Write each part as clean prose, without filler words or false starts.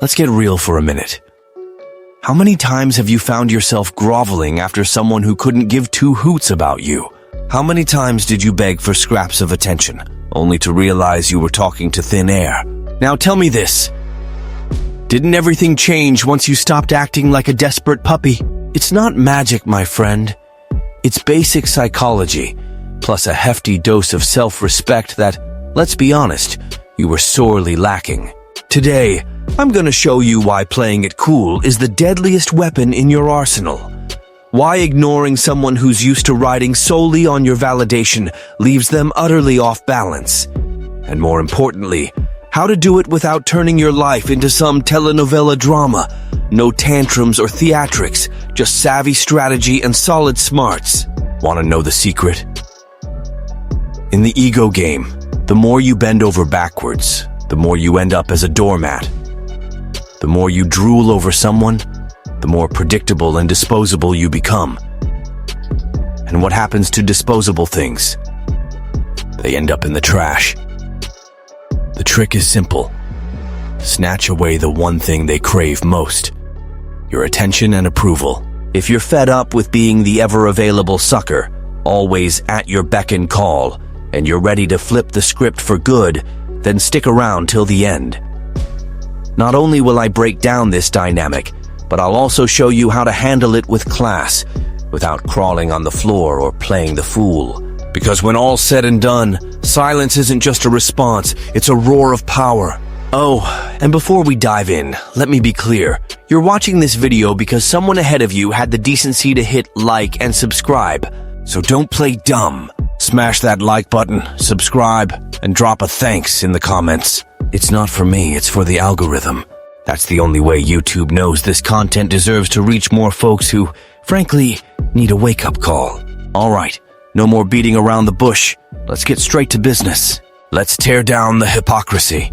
let's get real for a minute. How many times have you found yourself groveling after someone who couldn't give two hoots about you? How many times did you beg for scraps of attention, only to realize you were talking to thin air? Now tell me this. Didn't everything change once you stopped acting like a desperate puppy? It's not magic, my friend. It's basic psychology, plus a hefty dose of self-respect that, let's be honest, you were sorely lacking. Today, I'm gonna show you why playing it cool is the deadliest weapon in your arsenal. Why ignoring someone who's used to riding solely on your validation leaves them utterly off balance. And more importantly, how to do it without turning your life into some telenovela drama. No tantrums or theatrics, just savvy strategy and solid smarts. Wanna know the secret? In the ego game, the more you bend over backwards, the more you end up as a doormat. The more you drool over someone, the more predictable and disposable you become. And what happens to disposable things? They end up in the trash. The trick is simple. Snatch away the one thing they crave most. Your attention and approval. If you're fed up with being the ever-available sucker, always at your beck and call, and you're ready to flip the script for good, then stick around till the end. Not only will I break down this dynamic, but I'll also show you how to handle it with class, without crawling on the floor or playing the fool. Because when all's said and done, silence isn't just a response, it's a roar of power. Oh, and before we dive in, let me be clear. You're watching this video because someone ahead of you had the decency to hit like and subscribe. So don't play dumb. Smash that like button, subscribe, and drop a thanks in the comments. It's not for me, it's for the algorithm. That's the only way YouTube knows this content deserves to reach more folks who, frankly, need a wake-up call. Alright, no more beating around the bush. Let's get straight to business. Let's tear down the hypocrisy.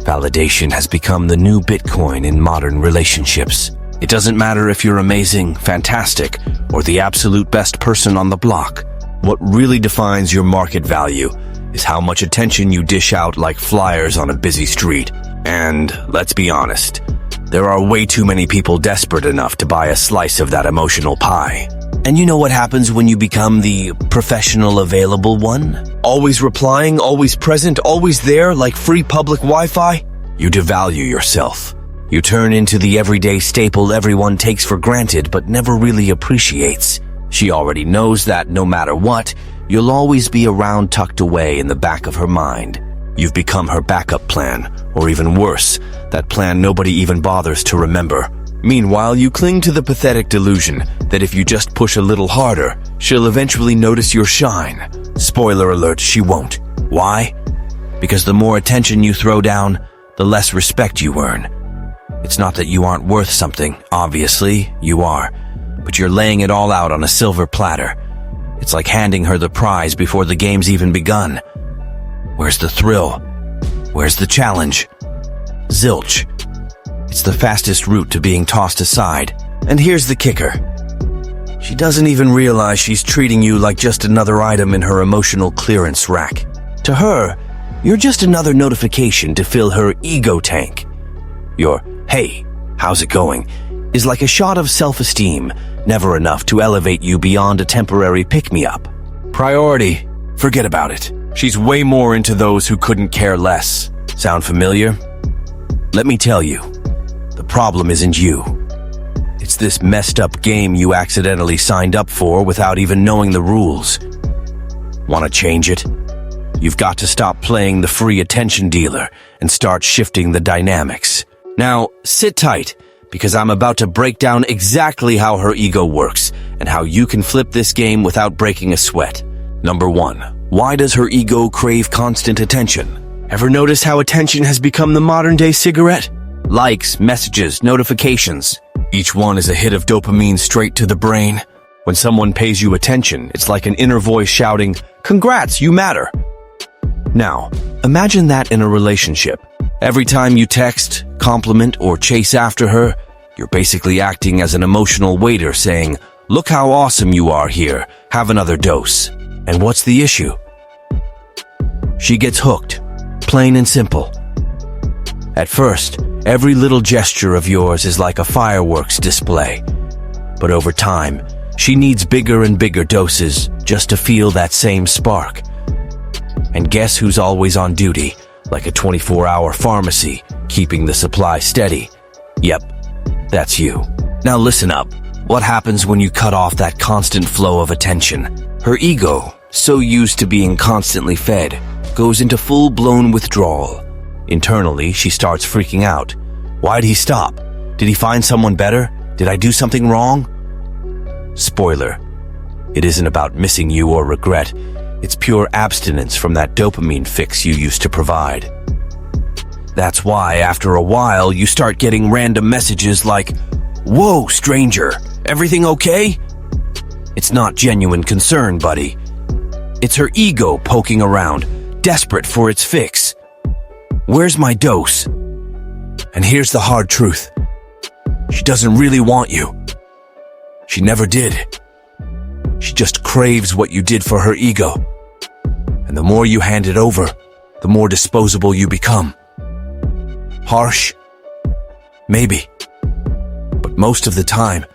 Validation has become the new Bitcoin in modern relationships. It doesn't matter if you're amazing, fantastic, or the absolute best person on the block. What really defines your market value is how much attention you dish out like flyers on a busy street. And let's be honest, there are way too many people desperate enough to buy a slice of that emotional pie. And you know what happens when you become the professional available one? Always replying, always present, always there like free public Wi-Fi? You devalue yourself. You turn into the everyday staple everyone takes for granted but never really appreciates. She already knows that no matter what, you'll always be around tucked away in the back of her mind. You've become her backup plan, or even worse, that plan nobody even bothers to remember. Meanwhile, you cling to the pathetic delusion that if you just push a little harder, she'll eventually notice your shine. Spoiler alert, she won't. Why? Because the more attention you throw down, the less respect you earn. It's not that you aren't worth something, obviously, you are, but you're laying it all out on a silver platter. It's like handing her the prize before the game's even begun. Where's the thrill? Where's the challenge? Zilch. It's the fastest route to being tossed aside. And here's the kicker. She doesn't even realize she's treating you like just another item in her emotional clearance rack. To her, you're just another notification to fill her ego tank. Your, "Hey, how's it going?" is like a shot of self-esteem, never enough to elevate you beyond a temporary pick-me-up. Priority, forget about it. She's way more into those who couldn't care less. Sound familiar? Let me tell you, the problem isn't you. It's this messed up game you accidentally signed up for without even knowing the rules. Want to change it? You've got to stop playing the free attention dealer and start shifting the dynamics. Now, sit tight, because I'm about to break down exactly how her ego works and how you can flip this game without breaking a sweat. Number 1. Why does her ego crave constant attention? Ever notice how attention has become the modern-day cigarette? Likes, messages, notifications. Each one is a hit of dopamine straight to the brain. When someone pays you attention, it's like an inner voice shouting, "Congrats, you matter." Now, imagine that in a relationship. Every time you text, compliment, or chase after her, you're basically acting as an emotional waiter saying, "Look how awesome you are here, have another dose." And what's the issue? She gets hooked, plain and simple. At first, Every little gesture of yours is like a fireworks display. But over time, she needs bigger and bigger doses just to feel that same spark. And guess who's always on duty, like a 24-hour pharmacy, keeping the supply steady? Yep, that's you. Now listen up. What happens when you cut off that constant flow of attention? Her ego, so used to being constantly fed, goes into full-blown withdrawal. Internally, she starts freaking out. Why'd he stop? Did he find someone better? Did I do something wrong? Spoiler. It isn't about missing you or regret. It's pure abstinence from that dopamine fix you used to provide. That's why, after a while, you start getting random messages like, "Whoa, stranger, everything okay?" It's not genuine concern, buddy. It's her ego poking around, desperate for its fix. Where's my dose? And here's the hard truth. She doesn't really want you. She never did. She just craves what you did for her ego. And the more you hand it over, the more disposable you become. Harsh? Maybe. But most of the time,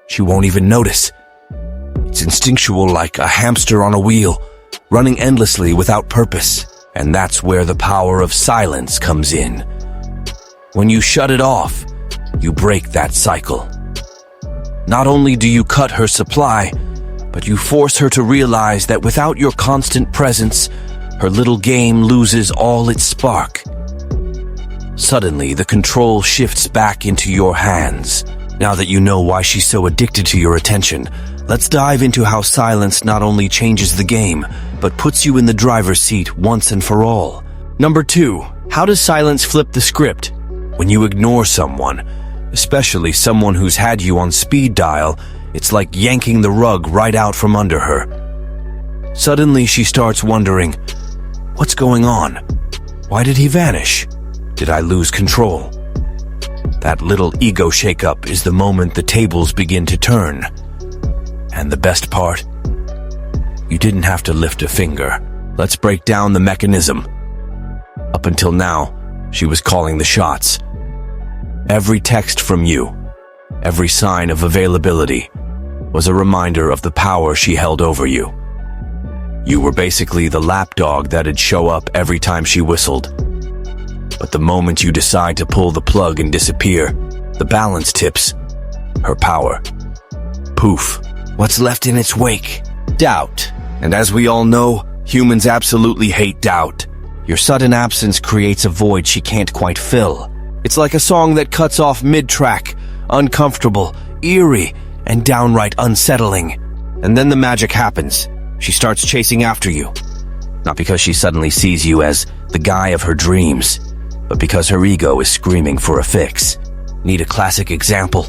she won't even notice. It's instinctual, like a hamster on a wheel, running endlessly without purpose. And that's where the power of silence comes in. When you shut it off, you break that cycle. Not only do you cut her supply, but you force her to realize that without your constant presence, her little game loses all its spark. Suddenly, the control shifts back into your hands. Now that you know why she's so addicted to your attention, let's dive into how silence not only changes the game, but puts you in the driver's seat once and for all. Number 2, how does silence flip the script? When you ignore someone, especially someone who's had you on speed dial, it's like yanking the rug right out from under her. Suddenly she starts wondering, what's going on? Why did he vanish? Did I lose control? That little ego shakeup is the moment the tables begin to turn. And the best part? You didn't have to lift a finger. Let's break down the mechanism. Up until now, she was calling the shots. Every text from you, every sign of availability, was a reminder of the power she held over you. You were basically the lapdog that'd show up every time she whistled. But the moment you decide to pull the plug and disappear, the balance tips. Her power. Poof. What's left in its wake? Doubt. And as we all know, humans absolutely hate doubt. Your sudden absence creates a void she can't quite fill. It's like a song that cuts off mid-track, uncomfortable, eerie, and downright unsettling. And then the magic happens. She starts chasing after you. Not because she suddenly sees you as the guy of her dreams, but because her ego is screaming for a fix. Need a classic example?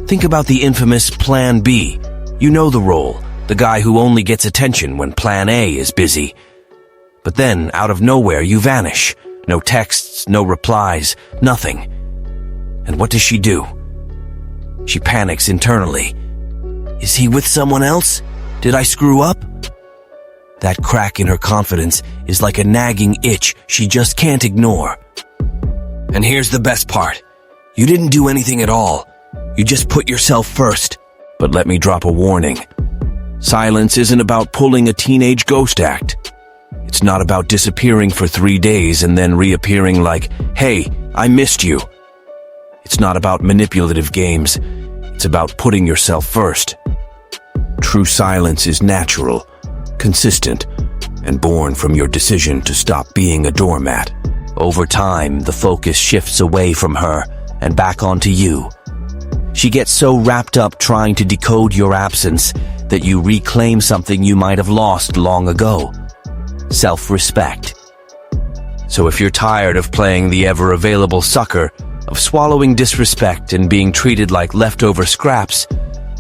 Think about the infamous Plan B. You know the role, the guy who only gets attention when Plan A is busy. But then, out of nowhere, you vanish. No texts, no replies, nothing. And what does she do? She panics internally. Is he with someone else? Did I screw up? That crack in her confidence is like a nagging itch she just can't ignore. And here's the best part. You didn't do anything at all. You just put yourself first. But let me drop a warning. Silence isn't about pulling a teenage ghost act. It's not about disappearing for 3 days and then reappearing like, "Hey, I missed you." It's not about manipulative games. It's about putting yourself first. True silence is natural, consistent, and born from your decision to stop being a doormat. Over time, the focus shifts away from her and back onto you. She gets so wrapped up trying to decode your absence that you reclaim something you might have lost long ago. Self-respect. So if you're tired of playing the ever-available sucker, of swallowing disrespect and being treated like leftover scraps,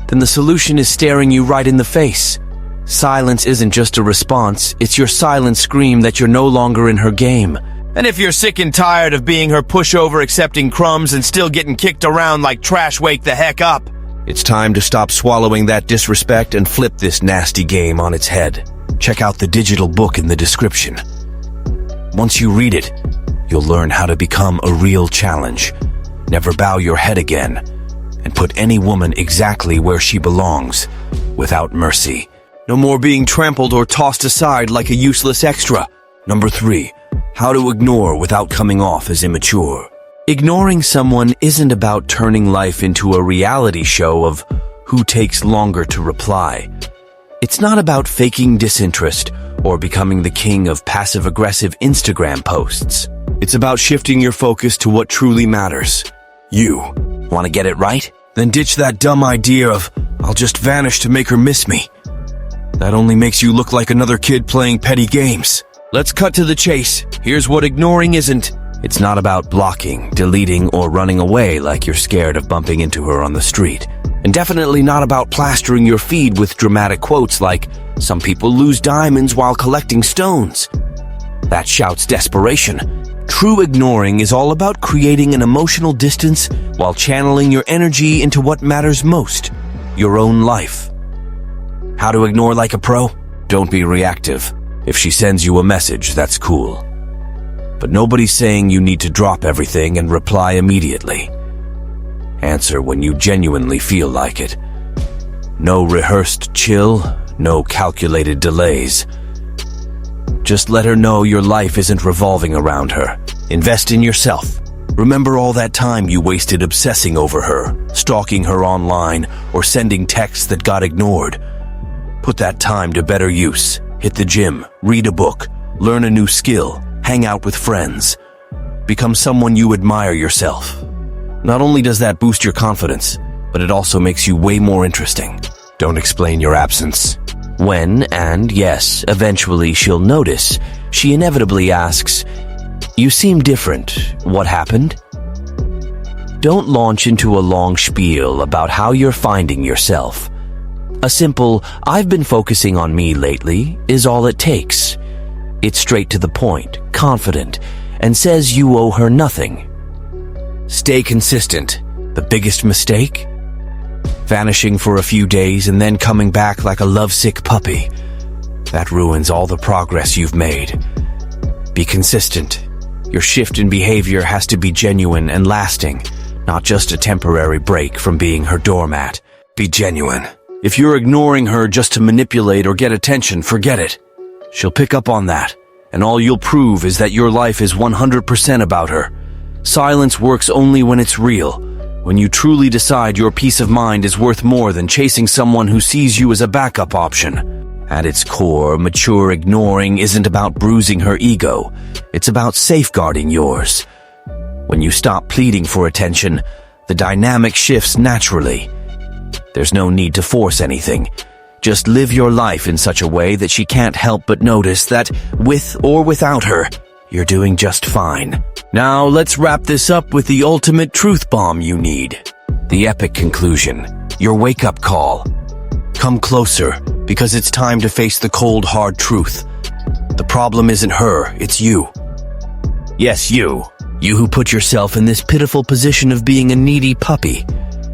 then the solution is staring you right in the face. Silence isn't just a response, it's your silent scream that you're no longer in her game. And if you're sick and tired of being her pushover accepting crumbs and still getting kicked around like trash, wake the heck up. It's time to stop swallowing that disrespect and flip this nasty game on its head. Check out the digital book in the description. Once you read it, you'll learn how to become a real challenge. Never bow your head again, and put any woman exactly where she belongs, without mercy. No more being trampled or tossed aside like a useless extra. Number 3, how to ignore without coming off as immature. Ignoring someone isn't about turning life into a reality show of who takes longer to reply. It's not about faking disinterest or becoming the king of passive-aggressive Instagram posts. It's about shifting your focus to what truly matters. You. Want to get it right? Then ditch that dumb idea of, I'll just vanish to make her miss me. That only makes you look like another kid playing petty games. Let's cut to the chase. Here's what ignoring isn't. It's not about blocking, deleting, or running away like you're scared of bumping into her on the street. And definitely not about plastering your feed with dramatic quotes like, some people lose diamonds while collecting stones. That shouts desperation. True ignoring is all about creating an emotional distance while channeling your energy into what matters most, your own life. How to ignore like a pro? Don't be reactive. If she sends you a message, that's cool. But nobody's saying you need to drop everything and reply immediately. Answer when you genuinely feel like it. No rehearsed chill, no calculated delays. Just let her know your life isn't revolving around her. Invest in yourself. Remember all that time you wasted obsessing over her, stalking her online, or sending texts that got ignored. Put that time to better use. Hit the gym, read a book, learn a new skill, hang out with friends. Become someone you admire yourself. Not only does that boost your confidence, but it also makes you way more interesting. Don't explain your absence. When, and yes, eventually she'll notice, she inevitably asks, "You seem different. What happened?" Don't launch into a long spiel about how you're finding yourself. A simple, "I've been focusing on me lately," is all it takes. It's straight to the point, confident, and says you owe her nothing. Stay consistent. The biggest mistake? Vanishing for a few days and then coming back like a lovesick puppy. That ruins all the progress you've made. Be consistent. Your shift in behavior has to be genuine and lasting, not just a temporary break from being her doormat. Be genuine. If you're ignoring her just to manipulate or get attention, forget it. She'll pick up on that, and all you'll prove is that your life is 100% about her. Silence works only when it's real, when you truly decide your peace of mind is worth more than chasing someone who sees you as a backup option. At its core, mature ignoring isn't about bruising her ego. It's about safeguarding yours. When you stop pleading for attention, the dynamic shifts naturally. There's no need to force anything. Just live your life in such a way that she can't help but notice that, with or without her, you're doing just fine. Now let's wrap this up with the ultimate truth bomb you need. The epic conclusion. Your wake-up call. Come closer, because it's time to face the cold, hard truth. The problem isn't her, it's you. Yes, you. You who put yourself in this pitiful position of being a needy puppy,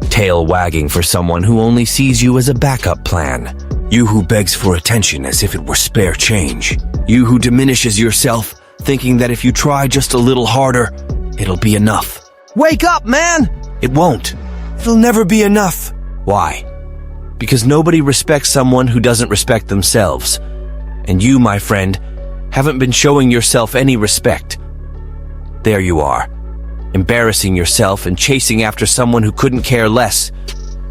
tail wagging for someone who only sees you as a backup plan. You who begs for attention as if it were spare change. You who diminishes yourself, thinking that if you try just a little harder, it'll be enough. Wake up, man! It won't. It'll never be enough. Why? Because nobody respects someone who doesn't respect themselves. And you, my friend, haven't been showing yourself any respect. There you are, embarrassing yourself and chasing after someone who couldn't care less,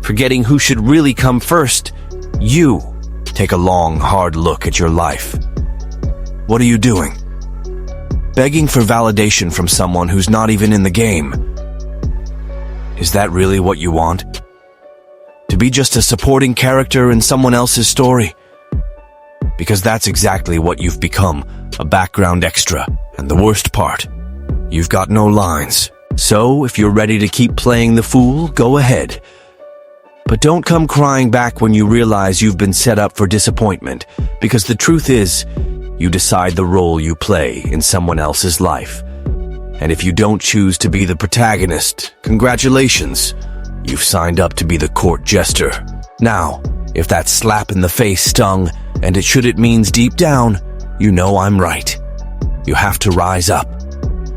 forgetting who should really come first. You. Take a long, hard look at your life. What are you doing? Begging for validation from someone who's not even in the game. Is that really what you want? To be just a supporting character in someone else's story? Because that's exactly what you've become, a background extra. And the worst part, you've got no lines. So, if you're ready to keep playing the fool, go ahead. But don't come crying back when you realize you've been set up for disappointment, because the truth is, you decide the role you play in someone else's life. And if you don't choose to be the protagonist, congratulations, you've signed up to be the court jester. Now, if that slap in the face stung, and it means deep down, you know I'm right. You have to rise up.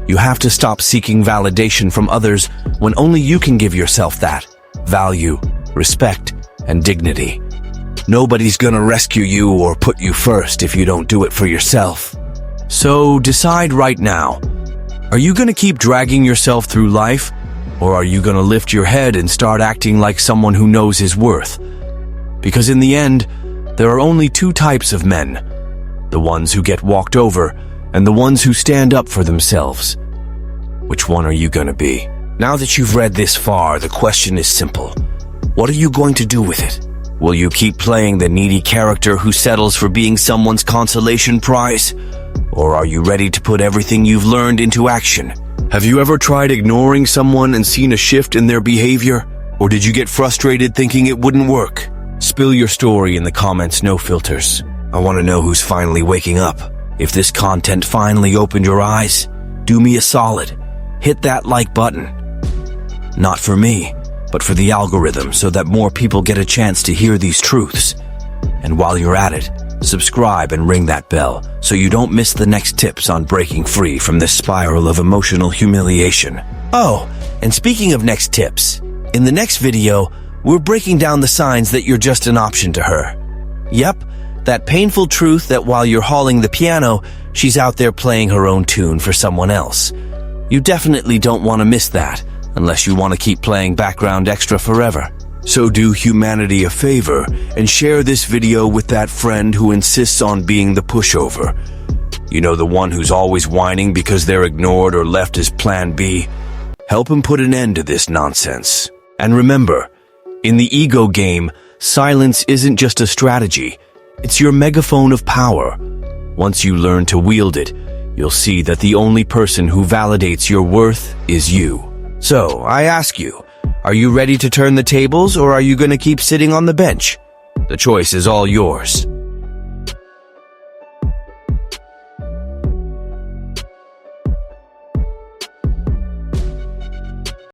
You have to stop seeking validation from others when only you can give yourself that. Value, respect, and dignity. Nobody's gonna rescue you or put you first if you don't do it for yourself. So decide right now. Are you gonna keep dragging yourself through life? Or are you gonna lift your head and start acting like someone who knows his worth? Because in the end, there are only two types of men. The ones who get walked over and the ones who stand up for themselves. Which one are you gonna be? Now that you've read this far, the question is simple. What are you going to do with it? Will you keep playing the needy character who settles for being someone's consolation prize? Or are you ready to put everything you've learned into action? Have you ever tried ignoring someone and seen a shift in their behavior? Or did you get frustrated thinking it wouldn't work? Spill your story in the comments, no filters. I want to know who's finally waking up. If this content finally opened your eyes, do me a solid. Hit that like button. Not for me, but for the algorithm so that more people get a chance to hear these truths. And while you're at it, subscribe and ring that bell so you don't miss the next tips on breaking free from this spiral of emotional humiliation. Oh, and speaking of next tips, in the next video, we're breaking down the signs that you're just an option to her. Yep, that painful truth that while you're hauling the piano, she's out there playing her own tune for someone else. You definitely don't want to miss that, unless you want to keep playing background extra forever. So do humanity a favor and share this video with that friend who insists on being the pushover. You know, the one who's always whining because they're ignored or left as plan B. Help him put an end to this nonsense. And remember, in the ego game, silence isn't just a strategy. It's your megaphone of power. Once you learn to wield it, you'll see that the only person who validates your worth is you. So, I ask you, are you ready to turn the tables or are you going to keep sitting on the bench? The choice is all yours.